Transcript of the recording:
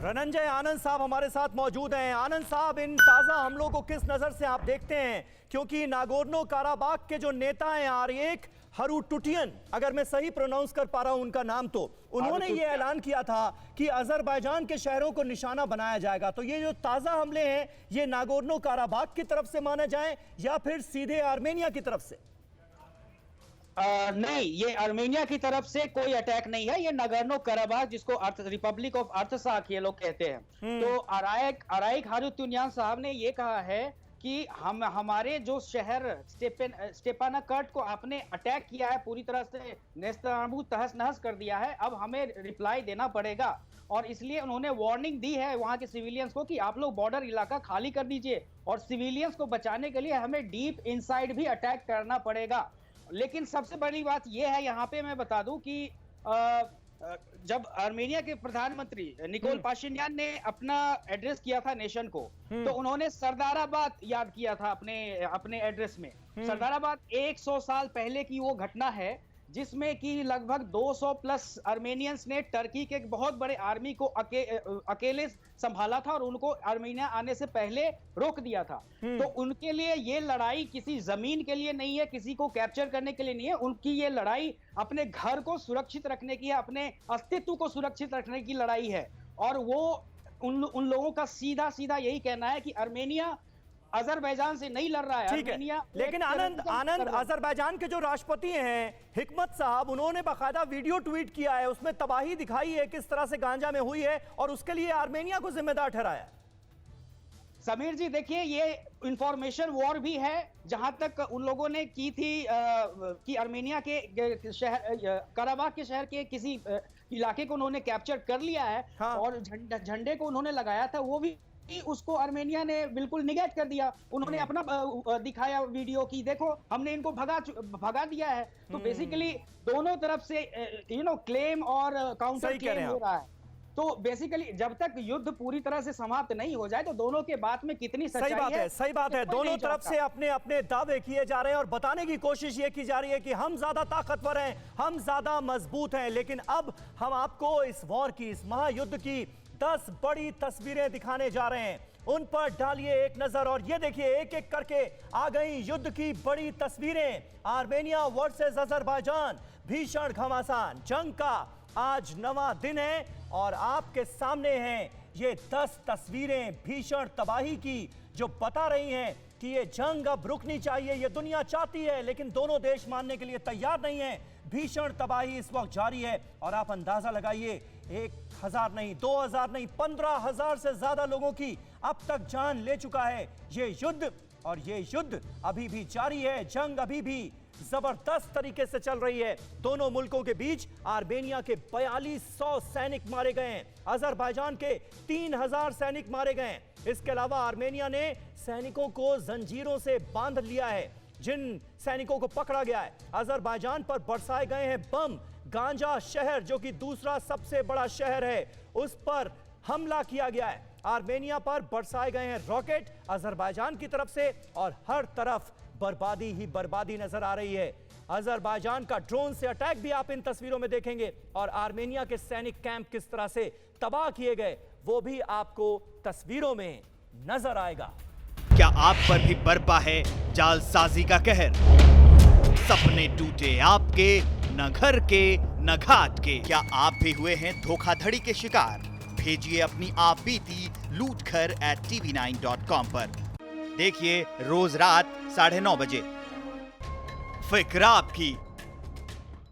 रनंजय आनंद साहब हमारे साथ मौजूद हैं। आनंद साहब, इन ताज़ा हमलों को किस नज़र से आप देखते हैं? क्योंकि नागोर्नो काराबाख के जो नेता हैं आर्येक हरुटुटियन, अगर मैं सही प्रोनाउंस कर पा रहा हूं उनका नाम, तो उन्होंने ये ऐलान किया था कि अजरबैजान के शहरों को निशाना बनाया जाएगा। तो ये जो ताज़ा हमले हैं, ये नागोर्नो काराबाख की तरफ से माने जाएं या फिर सीधे आर्मेनिया की तरफ से? नहीं, ये आर्मेनिया की तरफ से कोई अटैक नहीं है। ये नगोर्नो कराबाख, जिसको रिपब्लिक ऑफ आर्थसाख ये लोग कहते हैं। तो अराइक हारुत्युनियान साहब ने ये कहा है कि हमारे जो शहर स्टेपानाकर्ट को आपने अटैक किया है, पूरी तरह से नेस्तनाबूद तहस नहस कर दिया है, अब हमें रिप्लाई देना पड़ेगा। और इसलिए उन्होंने वार्निंग दी है वहां के सिविलियंस को कि आप लोग बॉर्डर इलाका खाली कर दीजिए, और सिविलियंस को बचाने के लिए हमें डीप इनसाइड भी अटैक करना पड़ेगा। लेकिन सबसे बड़ी बात यह है, यहाँ पे मैं बता दूं कि जब आर्मेनिया के प्रधानमंत्री निकोल पाशिन्यान ने अपना एड्रेस किया था नेशन को, तो उन्होंने सरदाराबाद याद किया था अपने एड्रेस में। सरदाराबाद 100 साल पहले की वो घटना है जिसमें कि लगभग 200 प्लस आर्मेनियंस ने टर्की के एक बहुत बड़े आर्मी को अकेले संभाला था और उनको आर्मेनिया आने से पहले रोक दिया था। तो उनके लिए ये लड़ाई किसी जमीन के लिए नहीं है, किसी को कैप्चर करने के लिए नहीं है। उनकी ये लड़ाई अपने घर को सुरक्षित रखने की है, अपने अस्तित्व को सुरक्षित रखने की लड़ाई है। और वो उन लोगों का सीधा सीधा यही कहना है कि आर्मेनिया अजरबैजान से नहीं लड़ रहा है। ठीक है, लेकिन आनंद अजरबैजान के जो राष्ट्रपति हैं हिकमत साहब, उन्होंने बाकायदा वीडियो ट्वीट किया है, उसमें तबाही दिखाई है किस तरह से गांजा में हुई है, और उसके लिए आर्मेनिया को जिम्मेदार ठहराया। समीर जी, देखिए, ये इंफॉर्मेशन वॉर भी है। जहां तक उन लोगों ने की थी कि आर्मेनिया के शहर कराबाख के शहर के किसी इलाके को उन्होंने कैप्चर कर लिया है। हाँ। और झंडे को उन्होंने लगाया था, वो भी उसको आर्मेनिया ने बिल्कुल निगेट कर दिया। उन्होंने अपना दिखाया वीडियो की, देखो हमने इनको भगा दिया है। तो बेसिकली दोनों तरफ से क्लेम और काउंटर क्लेम हो रहा है। तो बेसिकली जब तक युद्ध पूरी तरह से समाप्त नहीं हो जाए, तो दोनों के बात में कितनी सच्चाई है। सही बात है। दोनों तरफ से अपने अपने दावे किए जा रहे हैं और बताने की कोशिश ये की जा रही है कि हम ज्यादा ताकतवर हैं, हम ज्यादा मजबूत हैं। लेकिन अब हम आपको इस वॉर की, इस महायुद्ध की 10 बड़ी तस्वीरें दिखाने जा रहे हैं। उन पर डालिए एक नजर और ये देखिए, एक एक करके आ गई युद्ध की बड़ी तस्वीरें। आर्मेनिया वर्सेस अजरबैजान, भीषण घमासान जंग का आज नवा दिन है और आपके सामने हैं ये 10 तस्वीरें भीषण तबाही की, जो बता रही हैं कि ये जंग अब रुकनी चाहिए। ये दुनिया चाहती है लेकिन दोनों देश मानने के लिए तैयार नहीं है। भीषण तबाही इस वक्त जारी है और आप अंदाजा लगाइए, 1000 नहीं, 2000 नहीं, 15,000 से ज्यादा लोगों की अब तक जान ले चुका है ये युद्ध। और ये युद्ध अभी भी जारी है, जंग अभी भी जबरदस्त तरीके से चल रही है। दोनों मुल्कों के बीच आर्मेनिया के 4200 सैनिक मारे गए हैं, अजरबैजान के 3000 सैनिक मारे गए हैं। इसके अलावा आर्मेनिया ने सैनिकों को जंजीरों से बांध लिया है। जिन सैनिकों को पकड़ा गया है, अजरबैजान पर बरसाए गए हैं बम। गांजा शहर, जो कि दूसरा सबसे बड़ा शहर है, उस पर हमला किया गया है। आर्मेनिया पर बरसाए गए हैं रॉकेट अजरबैजान की तरफ से और हर तरफ बर्बादी ही बर्बादी नजर आ रही है। अजरबैजान का ड्रोन से अटैक भी आप इन तस्वीरों में देखेंगे और आर्मेनिया के सैनिक कैंप किस तरह से तबाह किए गए, वो भी आपको तस्वीरों में नजर आएगा। क्या आप पर भी बरपा है जालसाजी का कहर? सपने टूटे आपके, न घर के न घाट के। क्या आप भी हुए हैं धोखाधड़ी के शिकार? भेजिए अपनी आप बीती lootkhar@tv9.com पर। देखिए रोज रात 9:30 बजे। फिक्र आपकी,